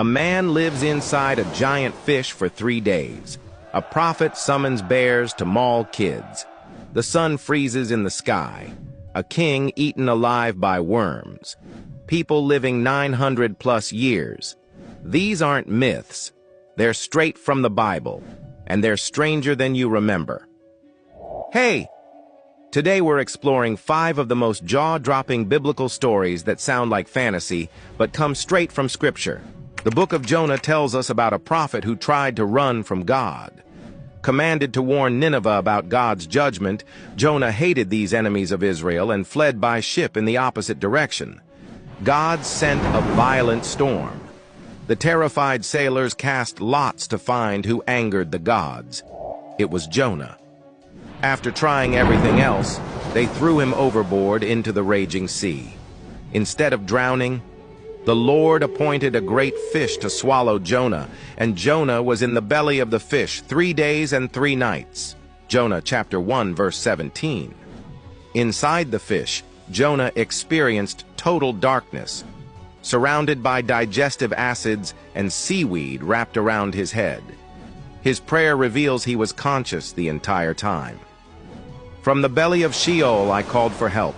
A man lives inside a giant fish for 3 days. A prophet summons bears to maul kids. The sun freezes in the sky. A king eaten alive by worms. People living 900 plus years. These aren't myths. They're straight from the Bible, and they're stranger than you remember. Hey! Today we're exploring 5 of the most jaw-dropping biblical stories that sound like fantasy, but come straight from Scripture. The book of Jonah tells us about a prophet who tried to run from God. Commanded to warn Nineveh about God's judgment, Jonah hated these enemies of Israel and fled by ship in the opposite direction. God sent a violent storm. The terrified sailors cast lots to find who angered the gods. It was Jonah. After trying everything else, they threw him overboard into the raging sea. Instead of drowning, the Lord appointed a great fish to swallow Jonah, and Jonah was in the belly of the fish 3 days and 3 nights. Jonah chapter 1, verse 17. Inside the fish, Jonah experienced total darkness, surrounded by digestive acids and seaweed wrapped around his head. His prayer reveals he was conscious the entire time. From the belly of Sheol I called for help.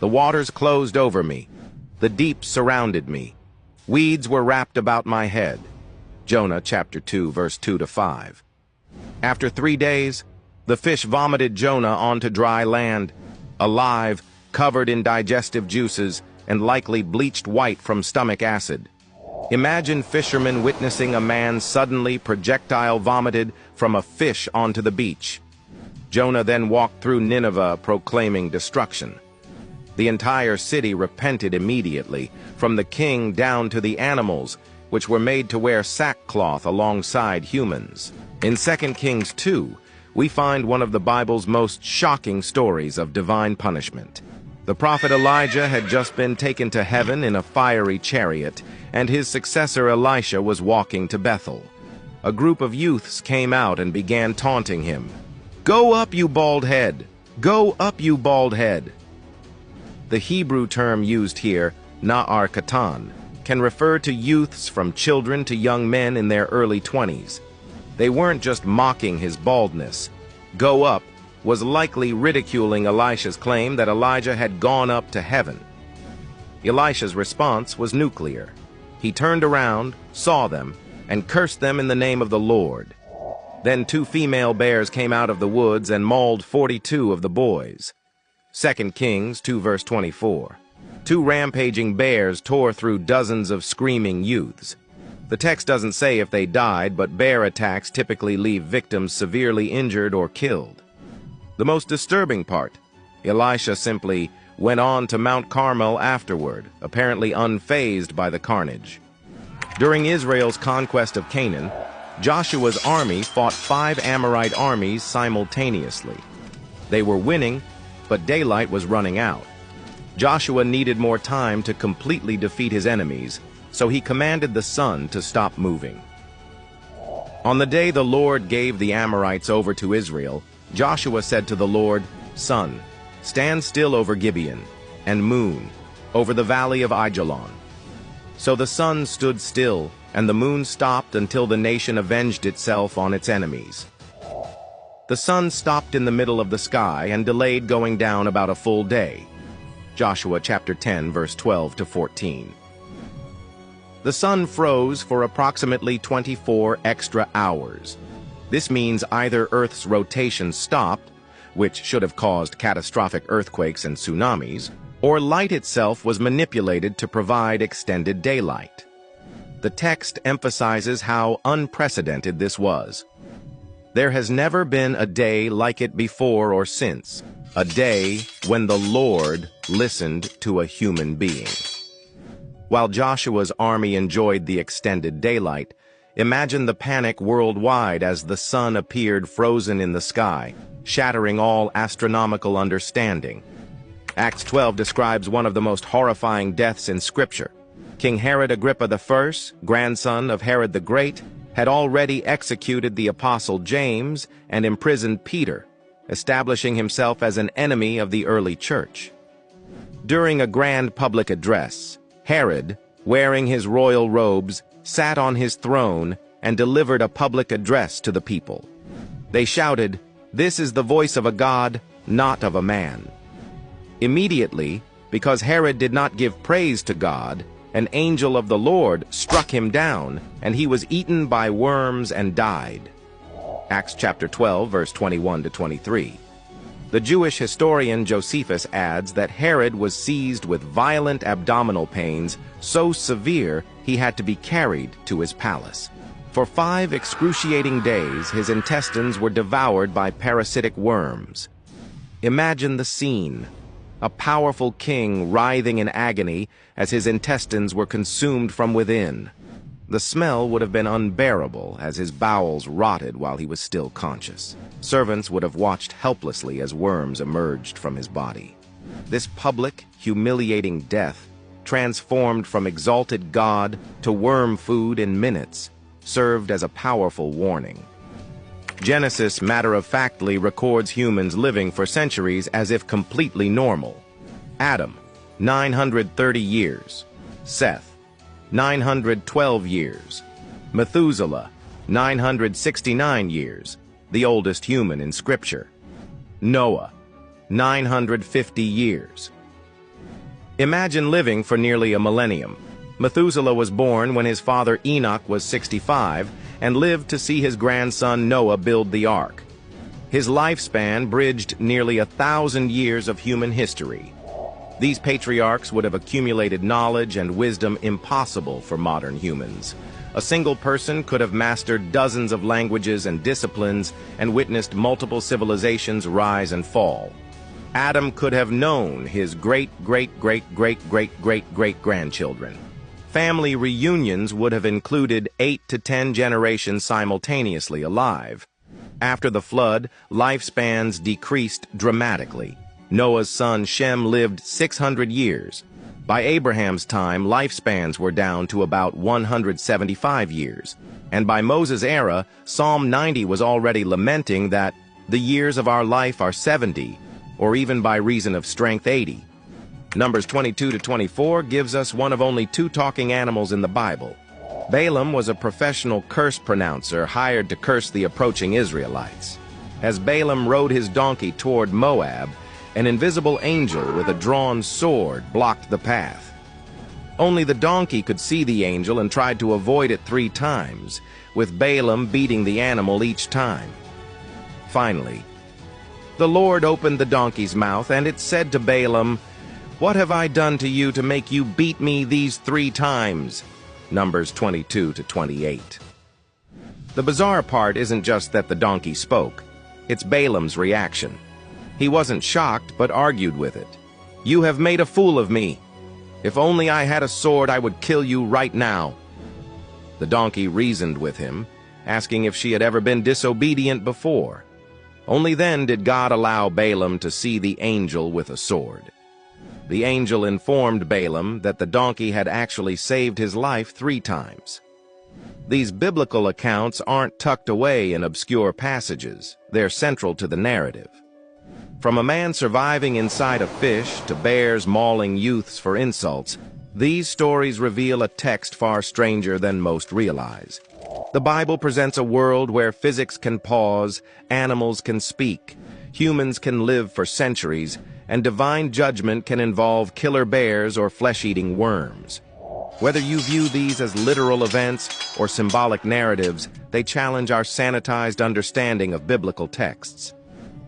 The waters closed over me. The deep surrounded me. Weeds were wrapped about my head. Jonah chapter 2, verse 2-5. After 3 days, the fish vomited Jonah onto dry land, alive, covered in digestive juices, and likely bleached white from stomach acid. Imagine fishermen witnessing a man suddenly projectile vomited from a fish onto the beach. Jonah then walked through Nineveh proclaiming destruction. The entire city repented immediately, from the king down to the animals, which were made to wear sackcloth alongside humans. In 2 Kings 2, we find one of the Bible's most shocking stories of divine punishment. The prophet Elijah had just been taken to heaven in a fiery chariot, and his successor Elisha was walking to Bethel. A group of youths came out and began taunting him. "Go up, you bald head! Go up, you bald head!" The Hebrew term used here, na'ar katan, can refer to youths from children to young men in their early 20s. They weren't just mocking his baldness. Go up was likely ridiculing Elisha's claim that Elijah had gone up to heaven. Elisha's response was nuclear. He turned around, saw them, and cursed them in the name of the Lord. Then 2 female bears came out of the woods and mauled 42 of the boys. 2 Kings 2 verse 24. 2 rampaging bears tore through dozens of screaming youths. The text doesn't say if they died, but bear attacks typically leave victims severely injured or killed. The most disturbing part, Elisha simply went on to Mount Carmel afterward, apparently unfazed by the carnage. During Israel's conquest of Canaan, Joshua's army fought 5 Amorite armies simultaneously. They were winning, but daylight was running out. Joshua needed more time to completely defeat his enemies, so he commanded the sun to stop moving. On the day the Lord gave the Amorites over to Israel, Joshua said to the Lord, "Sun, stand still over Gibeon, and moon, over the valley of Ajalon." So the sun stood still, and the moon stopped until the nation avenged itself on its enemies. The sun stopped in the middle of the sky and delayed going down about a full day. Joshua chapter 10, verse 12-14. The sun froze for approximately 24 extra hours. This means either Earth's rotation stopped, which should have caused catastrophic earthquakes and tsunamis, or light itself was manipulated to provide extended daylight. The text emphasizes how unprecedented this was. There has never been a day like it before or since, a day when the Lord listened to a human being. While Joshua's army enjoyed the extended daylight, imagine the panic worldwide as the sun appeared frozen in the sky, shattering all astronomical understanding. Acts 12 describes one of the most horrifying deaths in Scripture. King Herod Agrippa I, grandson of Herod the Great, had already executed the Apostle James and imprisoned Peter, establishing himself as an enemy of the early church. During a grand public address, Herod, wearing his royal robes, sat on his throne, and delivered a public address to the people. They shouted, "This is the voice of a god, not of a man." Immediately, because Herod did not give praise to God, an angel of the Lord struck him down, and he was eaten by worms and died. Acts chapter 12, verse 21 to 23. The Jewish historian Josephus adds that Herod was seized with violent abdominal pains so severe he had to be carried to his palace. For 5 excruciating days, his intestines were devoured by parasitic worms. Imagine the scene. A powerful king writhing in agony as his intestines were consumed from within. The smell would have been unbearable as his bowels rotted while he was still conscious. Servants would have watched helplessly as worms emerged from his body. This public, humiliating death, transformed from exalted God to worm food in minutes, served as a powerful warning. Genesis matter-of-factly records humans living for centuries as if completely normal. Adam, 930 years. Seth, 912 years. Methuselah, 969 years, the oldest human in Scripture. Noah, 950 years. Imagine living for nearly a millennium. Methuselah was born when his father Enoch was 65 and lived to see his grandson Noah build the ark. His lifespan bridged nearly 1,000 years of human history. These patriarchs would have accumulated knowledge and wisdom impossible for modern humans. A single person could have mastered dozens of languages and disciplines and witnessed multiple civilizations rise and fall. Adam could have known his great-great-great-great-great-great-great-grandchildren. Family reunions would have included 8 to 10 generations simultaneously alive. After the flood, lifespans decreased dramatically. Noah's son Shem lived 600 years. By Abraham's time, lifespans were down to about 175 years. And by Moses' era, Psalm 90 was already lamenting that the years of our life are 70, or even by reason of strength 80. Numbers 22 to 24 gives us one of only 2 talking animals in the Bible. Balaam was a professional curse pronouncer hired to curse the approaching Israelites. As Balaam rode his donkey toward Moab, an invisible angel with a drawn sword blocked the path. Only the donkey could see the angel and tried to avoid it 3 times, with Balaam beating the animal each time. Finally, the Lord opened the donkey's mouth, and it said to Balaam, "What have I done to you to make you beat me these 3 times?" Numbers 22 to 28. The bizarre part isn't just that the donkey spoke. It's Balaam's reaction. He wasn't shocked, but argued with it. "You have made a fool of me. If only I had a sword, I would kill you right now." The donkey reasoned with him, asking if she had ever been disobedient before. Only then did God allow Balaam to see the angel with a sword. The angel informed Balaam that the donkey had actually saved his life 3 times. These biblical accounts aren't tucked away in obscure passages. They're central to the narrative. From a man surviving inside a fish to bears mauling youths for insults, these stories reveal a text far stranger than most realize. The Bible presents a world where physics can pause, animals can speak, humans can live for centuries, and divine judgment can involve killer bears or flesh-eating worms. Whether you view these as literal events or symbolic narratives, they challenge our sanitized understanding of biblical texts.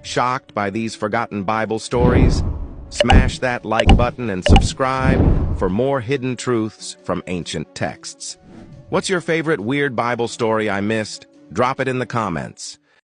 Shocked by these forgotten Bible stories? Smash that like button and subscribe for more hidden truths from ancient texts. What's your favorite weird Bible story I missed? Drop it in the comments.